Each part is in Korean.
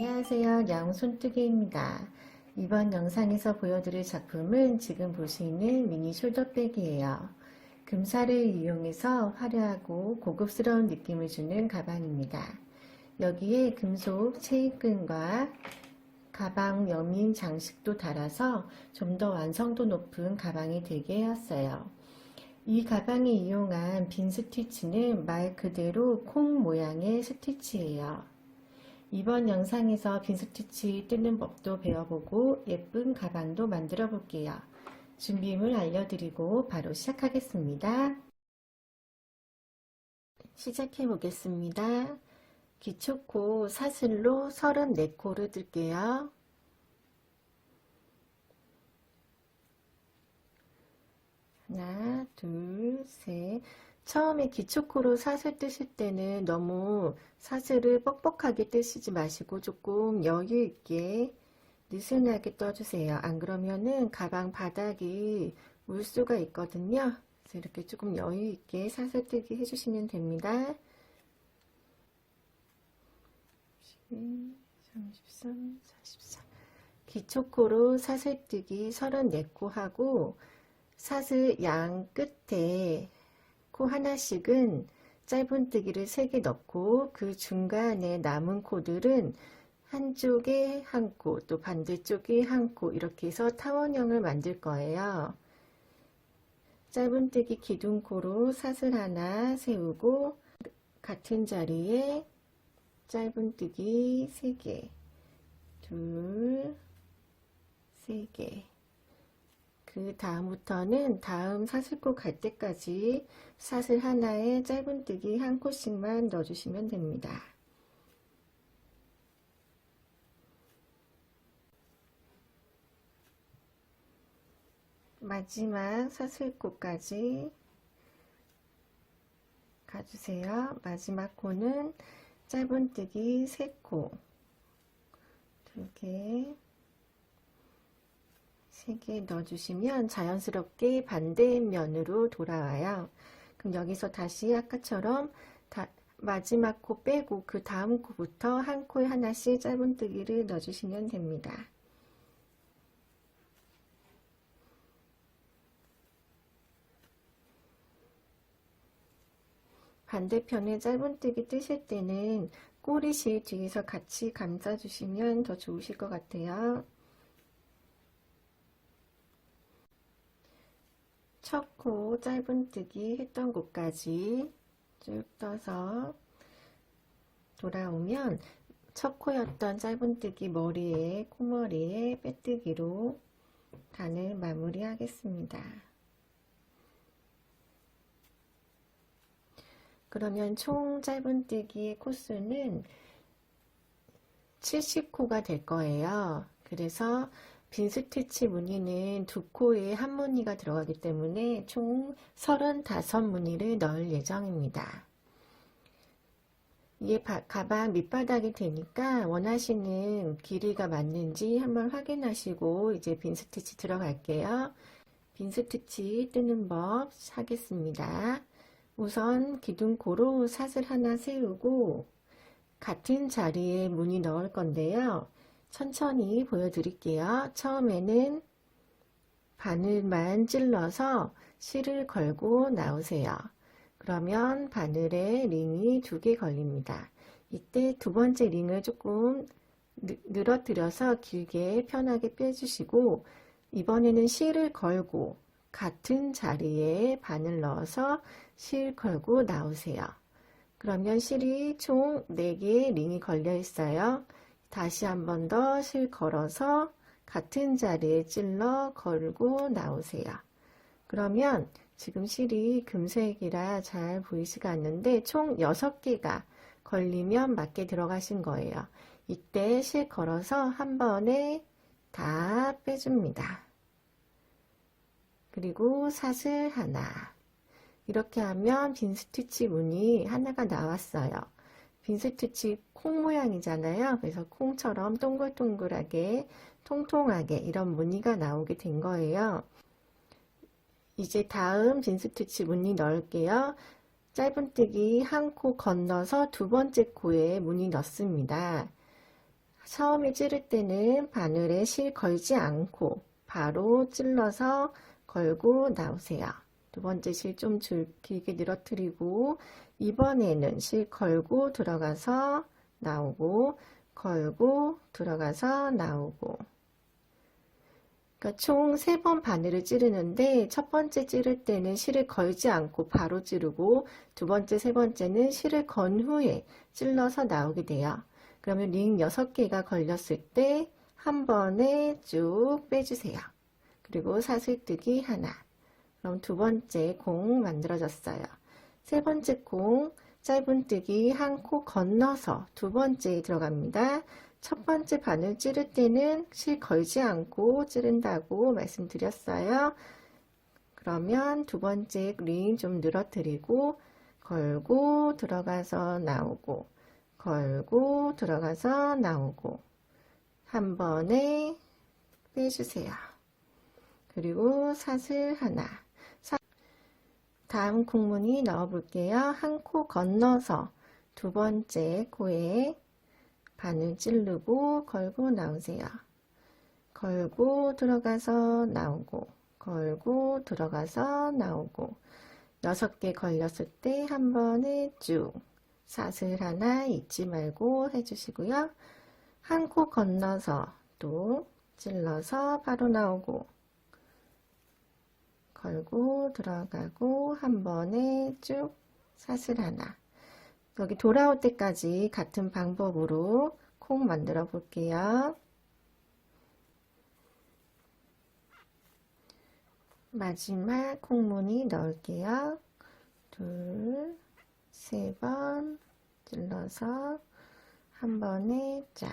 안녕하세요. 양손뜨개입니다. 이번 영상에서 보여드릴 작품은 지금 보시는 미니 숄더백이에요. 금살을 이용해서 화려하고 고급스러운 느낌을 주는 가방입니다. 여기에 금속 체인끈과 가방 여민 장식도 달아서 좀 더 완성도 높은 가방이 되게 하였어요. 이 가방에 이용한 빈 스티치는 말 그대로 콩 모양의 스티치예요. 이번 영상에서 빈 스티치 뜨는 법도 배워보고 예쁜 가방도 만들어 볼게요. 준비물 알려드리고 바로 시작하겠습니다. 시작해 보겠습니다. 기초코 사슬로 34코를 뜰게요. 하나, 둘, 셋. 처음에 기초코로 사슬 뜨실 때는 너무 사슬을 뻑뻑하게 뜨시지 마시고 조금 여유 있게 느슨하게 떠주세요. 안 그러면은 가방 바닥이 물 수가 있거든요. 그래서 이렇게 조금 여유 있게 사슬 뜨기 해주시면 됩니다. 12, 33, 44. 기초코로 사슬 뜨기 34코 하고 사슬 양 끝에 코 하나씩은 짧은뜨기를 3개 넣고 그 중간에 남은 코들은 한쪽에 한 코, 또 반대쪽에 한 코 이렇게 해서 타원형을 만들 거예요. 짧은뜨기 기둥코로 사슬 하나 세우고 같은 자리에 짧은뜨기 3개, 둘, 3개. 그 다음부터는 다음 사슬코 갈 때까지 사슬 하나에 짧은뜨기 한 코씩만 넣어주시면 됩니다. 마지막 사슬코까지 가주세요. 마지막 코는 짧은뜨기 3코, 2개, 3개 넣어주시면 자연스럽게 반대면으로 돌아와요. 그럼 여기서 다시 아까처럼 마지막 코 빼고 그 다음 코부터 한 코에 하나씩 짧은뜨기를 넣어주시면 됩니다. 반대편에 짧은뜨기 뜨실 때는 꼬리실 뒤에서 같이 감싸주시면 더 좋으실 것 같아요. 첫 코 짧은뜨기 했던 곳까지 쭉 떠서 돌아오면 첫 코였던 짧은뜨기 머리에 코머리에 빼뜨기로 단을 마무리 하겠습니다. 그러면 총 짧은뜨기의 코수는 70코가 될 거예요. 그래서 빈 스티치 무늬는 2코에 한 무늬가 들어가기 때문에 총 35무늬를 넣을 예정입니다. 이게 가방 밑바닥이 되니까 원하시는 길이가 맞는지 한번 확인하시고 이제 빈 스티치 들어갈게요. 빈 스티치 뜨는 법 하겠습니다. 우선 기둥코로 사슬 하나 세우고 같은 자리에 무늬 넣을 건데요. 천천히 보여드릴게요. 처음에는 바늘만 찔러서 실을 걸고 나오세요. 그러면 바늘에 링이 2개 걸립니다. 이때 두 번째 링을 조금 늘어뜨려서 길게 편하게 빼주시고 이번에는 실을 걸고 같은 자리에 바늘 넣어서 실 걸고 나오세요. 그러면 실이 총 4개의 링이 걸려 있어요. 다시 한 번 더 실 걸어서 같은 자리에 찔러 걸고 나오세요. 그러면 지금 실이 금색이라 잘 보이지가 않는데 총 6개가 걸리면 맞게 들어가신 거예요. 이때 실 걸어서 한 번에 다 빼줍니다. 그리고 사슬 하나. 이렇게 하면 빈 스티치 무늬 하나가 나왔어요. 빈 스티치 콩 모양이잖아요. 그래서 콩처럼 동글동글하게 통통하게 이런 무늬가 나오게 된 거예요. 이제 다음 빈 스티치 무늬 넣을게요. 짧은뜨기 한 코 건너서 두 번째 코에 무늬 넣습니다. 처음에 찌를 때는 바늘에 실 걸지 않고 바로 찔러서 걸고 나오세요. 두 번째 실 좀 길게 늘어뜨리고 이번에는 실 걸고 들어가서 나오고 걸고 들어가서 나오고, 그러니까 총 3번 바늘을 찌르는데 첫 번째 찌를 때는 실을 걸지 않고 바로 찌르고 두 번째, 세 번째는 실을 건 후에 찔러서 나오게 돼요. 그러면 링 6개가 걸렸을 때 한 번에 쭉 빼주세요. 그리고 사슬뜨기 하나. 그럼 두 번째 콩 만들어졌어요. 세 번째 콩 짧은뜨기 한 코 건너서 두 번째에 들어갑니다. 첫 번째 바늘 찌를 때는 실 걸지 않고 찌른다고 말씀드렸어요. 그러면 두 번째 링 좀 늘어뜨리고 걸고 들어가서 나오고 걸고 들어가서 나오고 한 번에 빼주세요. 그리고 사슬 하나. 다음 콩무늬 넣어 볼게요. 한 코 건너서 두 번째 코에 바늘 찌르고 걸고 나오세요. 걸고 들어가서 나오고 걸고 들어가서 나오고 6개 걸렸을 때 한 번에 쭉 사슬 하나 잊지 말고 해주시고요. 한 코 건너서 또 찔러서 바로 나오고 걸고 들어가고 한 번에 쭉 사슬 하나. 여기 돌아올 때까지 같은 방법으로 콩 만들어 볼게요. 마지막 콩무늬 넣을게요. 둘, 세 번 찔러서 한 번에 쫙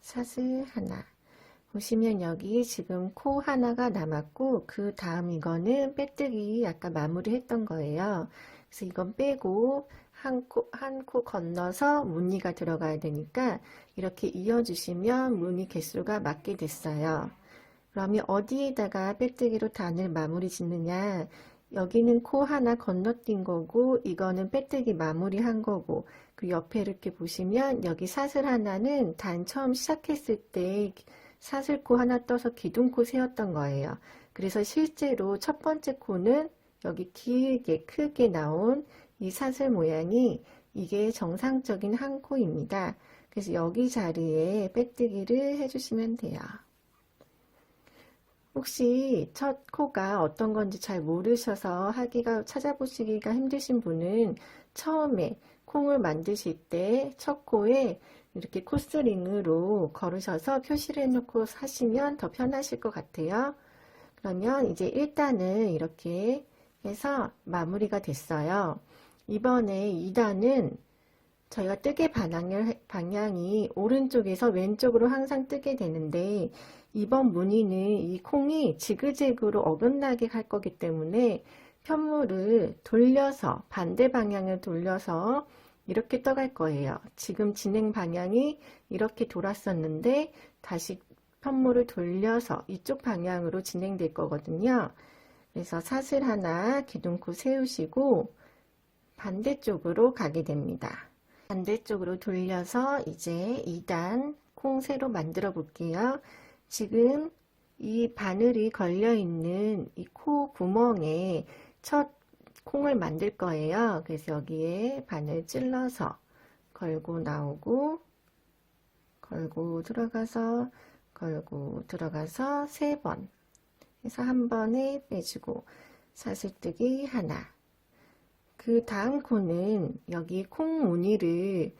사슬 하나. 보시면 여기 지금 코 하나가 남았고 그 다음 이거는 빼뜨기 아까 마무리 했던 거예요. 그래서 이건 빼고 한 코 건너서 무늬가 들어가야 되니까 이렇게 이어주시면 무늬 개수가 맞게 됐어요. 그러면 어디에다가 빼뜨기로 단을 마무리 짓느냐, 여기는 코 하나 건너뛴 거고 이거는 빼뜨기 마무리 한 거고, 그 옆에 이렇게 보시면 여기 사슬 하나는 단 처음 시작했을 때 사슬코 하나 떠서 기둥코 세웠던 거예요. 그래서 실제로 첫 번째 코는 여기 길게 크게 나온 이 사슬 모양이 이게 정상적인 한 코입니다. 그래서 여기 자리에 빼뜨기를 해주시면 돼요. 혹시 첫 코가 어떤 건지 잘 모르셔서 찾아보시기가 힘드신 분은 처음에 콩을 만드실 때 첫 코에 이렇게 코스링으로 걸으셔서 표시를 해놓고 하시면 더 편하실 것 같아요. 그러면 이제 1단은 이렇게 해서 마무리가 됐어요. 이번에 2단은 저희가 뜨개 방향이 오른쪽에서 왼쪽으로 항상 뜨게 되는데 이번 무늬는 이 콩이 지그재그로 어긋나게 할 거기 때문에 편물을 돌려서 반대 방향을 돌려서 이렇게 떠갈 거예요. 지금 진행 방향이 이렇게 돌았었는데 다시 편물을 돌려서 이쪽 방향으로 진행될 거거든요. 그래서 사슬 하나 기둥코 세우시고 반대쪽으로 가게 됩니다. 반대쪽으로 돌려서 이제 2단 콩 새로 만들어 볼게요. 지금 이 바늘이 걸려 있는 이 코 구멍에 첫 콩을 만들 거예요. 그래서 여기에 바늘 찔러서 걸고 나오고 걸고 들어가서 걸고 들어가서 3번 해서 한 번에 빼주고 사슬뜨기 하나. 그 다음 코는 여기 콩 무늬를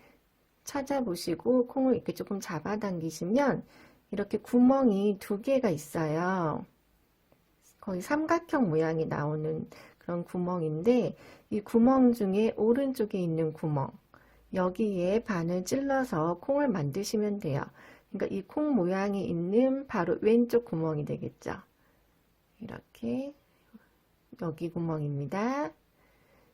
찾아보시고 콩을 이렇게 조금 잡아당기시면 이렇게 구멍이 2개가 있어요. 거의 삼각형 모양이 나오는 그런 구멍인데 이 구멍 중에 오른쪽에 있는 구멍, 여기에 바늘 찔러서 콩을 만드시면 돼요. 그러니까 이 콩 모양이 있는 바로 왼쪽 구멍이 되겠죠. 이렇게 여기 구멍입니다.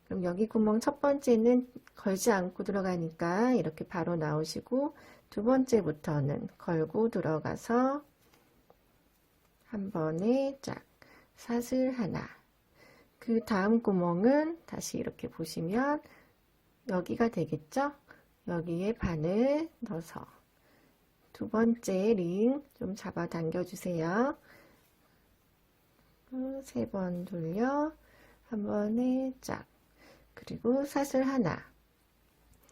그럼 여기 구멍 첫 번째는 걸지 않고 들어가니까 이렇게 바로 나오시고 두 번째부터는 걸고 들어가서 한 번에 쫙 사슬 하나. 그 다음 구멍은 다시 이렇게 보시면 여기가 되겠죠? 여기에 바늘 넣어서 두 번째 링 좀 잡아 당겨 주세요. 세 번 돌려 한 번에 짝, 그리고 사슬 하나.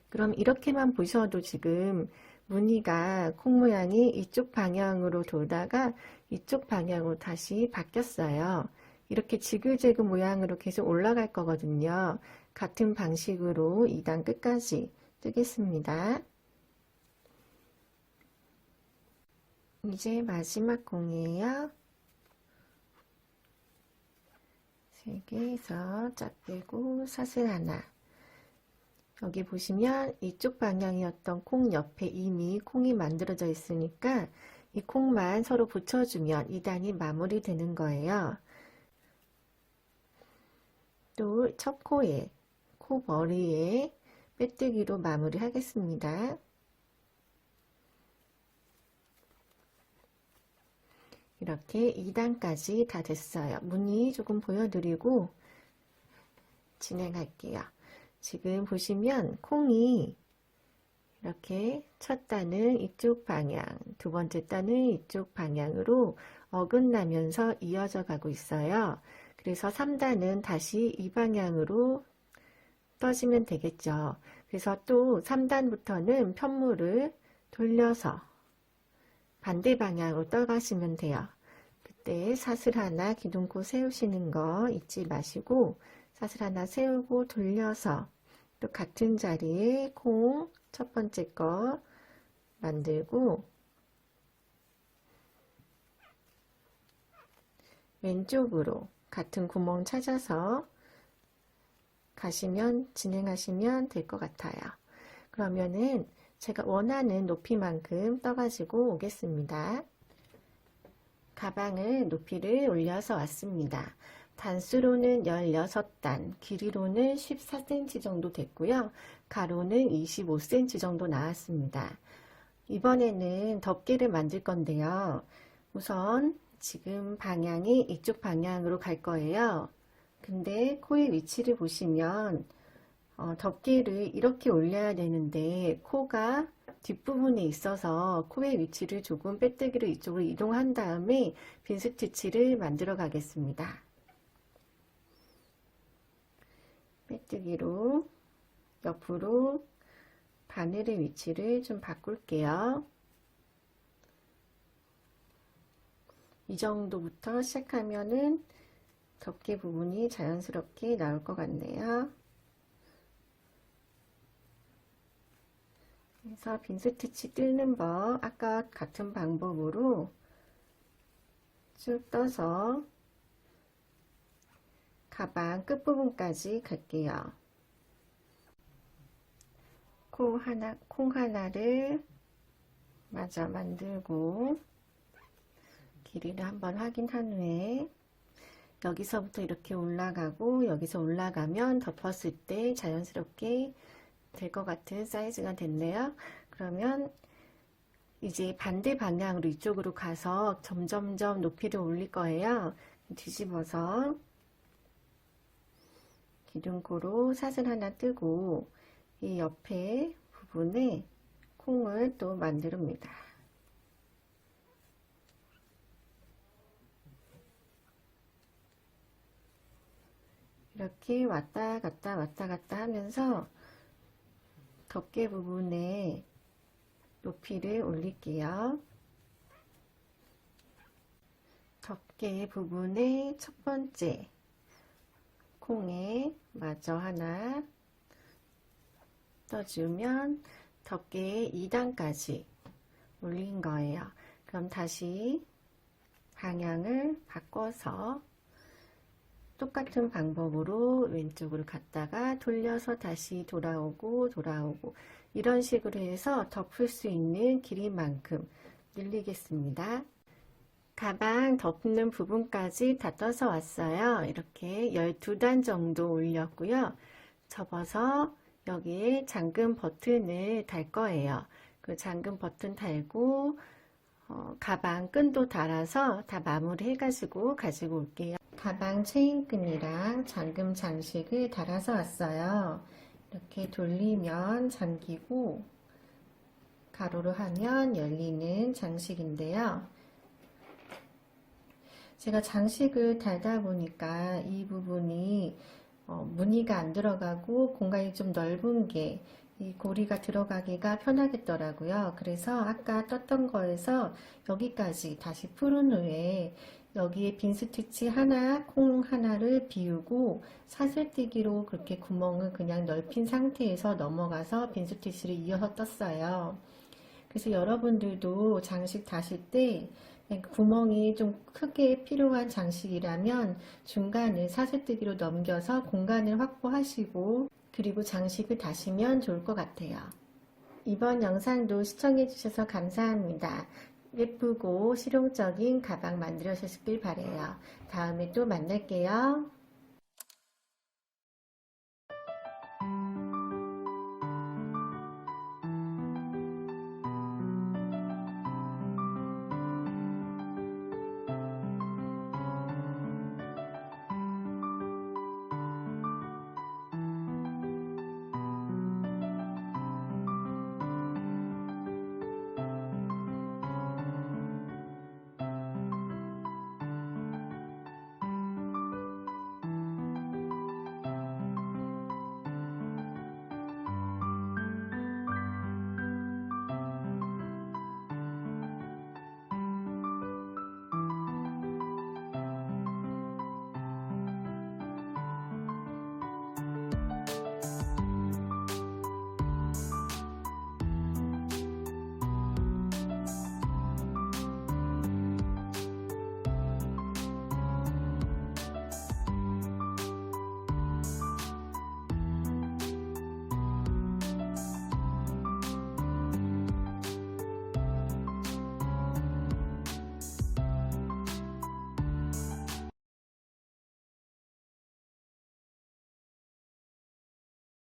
그럼 이렇게만 보셔도 지금 무늬가 콩 모양이 이쪽 방향으로 돌다가 이쪽 방향으로 다시 바뀌었어요. 이렇게 지그재그 모양으로 계속 올라갈 거거든요. 같은 방식으로 2단 끝까지 뜨겠습니다. 이제 마지막 공이에요. 3개에서 짝 빼고 사슬 하나. 여기 보시면 이쪽 방향이었던 콩 옆에 이미 콩이 만들어져 있으니까 이 콩만 서로 붙여주면 2단이 마무리되는 거예요. 또 첫 코에, 코 머리에 빼뜨기로 마무리 하겠습니다. 이렇게 2단까지 다 됐어요. 무늬 조금 보여드리고 진행할게요. 지금 보시면 콩이 이렇게 첫 단은 이쪽 방향, 두 번째 단은 이쪽 방향으로 어긋나면서 이어져 가고 있어요. 그래서 3단은 다시 이 방향으로 떠지면 되겠죠. 그래서 또 3단부터는 편물을 돌려서 반대 방향으로 떠가시면 돼요. 그때 사슬 하나 기둥코 세우시는 거 잊지 마시고 사슬 하나 세우고 돌려서 또 같은 자리에 콩 첫 번째 거 만들고 왼쪽으로 같은 구멍 찾아서 진행하시면 될 것 같아요. 그러면은 제가 원하는 높이만큼 떠가지고 오겠습니다. 가방을 높이를 올려서 왔습니다. 단수로는 16단, 길이로는 14cm 정도 됐고요. 가로는 25cm 정도 나왔습니다. 이번에는 덮개를 만들 건데요. 우선 지금 방향이 이쪽 방향으로 갈 거예요. 근데 코의 위치를 보시면 덮개를 이렇게 올려야 되는데 코가 뒷부분에 있어서 코의 위치를 조금 빼뜨기로 이쪽으로 이동한 다음에 빈 스티치를 만들어 가겠습니다. 빼뜨기로 옆으로 바늘의 위치를 좀 바꿀게요. 이 정도부터 시작하면은 덮개 부분이 자연스럽게 나올 것 같네요. 그래서 빈 스티치 뜨는 법 아까 같은 방법으로 쭉 떠서 가방 끝부분까지 갈게요. 콩 하나를 마저 만들고 길이를 한번 확인한 후에 여기서부터 이렇게 올라가고 여기서 올라가면 덮었을 때 자연스럽게 될 것 같은 사이즈가 됐네요. 그러면 이제 반대 방향으로 이쪽으로 가서 점점점 높이를 올릴 거예요. 뒤집어서 기둥코로 사슬 하나 뜨고 이 옆에 부분에 콩을 또 만듭니다. 이렇게 왔다 갔다 하면서 덮개 부분에 높이를 올릴게요. 덮개 부분에 첫 번째 콩에 마저 하나 떠주면 덮개에 2단까지 올린 거예요. 그럼 다시 방향을 바꿔서 똑같은 방법으로 왼쪽으로 갔다가 돌려서 다시 돌아오고 이런 식으로 해서 덮을 수 있는 길이만큼 늘리겠습니다. 가방 덮는 부분까지 다 떠서 왔어요. 이렇게 12단 정도 올렸고요. 접어서 여기에 잠금 버튼을 달 거예요. 그 잠금 버튼 달고 가방 끈도 달아서 다 마무리 해가지고 가지고 올게요. 가방 체인끈이랑 잠금 장식을 달아서 왔어요. 이렇게 돌리면 잠기고 가로로 하면 열리는 장식인데요. 제가 장식을 달다 보니까 이 부분이 무늬가 안 들어가고 공간이 좀 넓은 게 이 고리가 들어가기가 편하겠더라고요. 그래서 아까 떴던 거에서 여기까지 다시 풀은 후에 여기에 빈 스티치 하나, 콩 하나를 비우고 사슬뜨기로 그렇게 구멍을 그냥 넓힌 상태에서 넘어가서 빈 스티치를 이어서 떴어요. 그래서 여러분들도 장식 다실 때 구멍이 좀 크게 필요한 장식이라면 중간을 사슬뜨기로 넘겨서 공간을 확보하시고 그리고 장식을 다시면 좋을 것 같아요. 이번 영상도 시청해 주셔서 감사합니다. 예쁘고 실용적인 가방 만들어 주시길 바래요. 다음에 또 만날게요.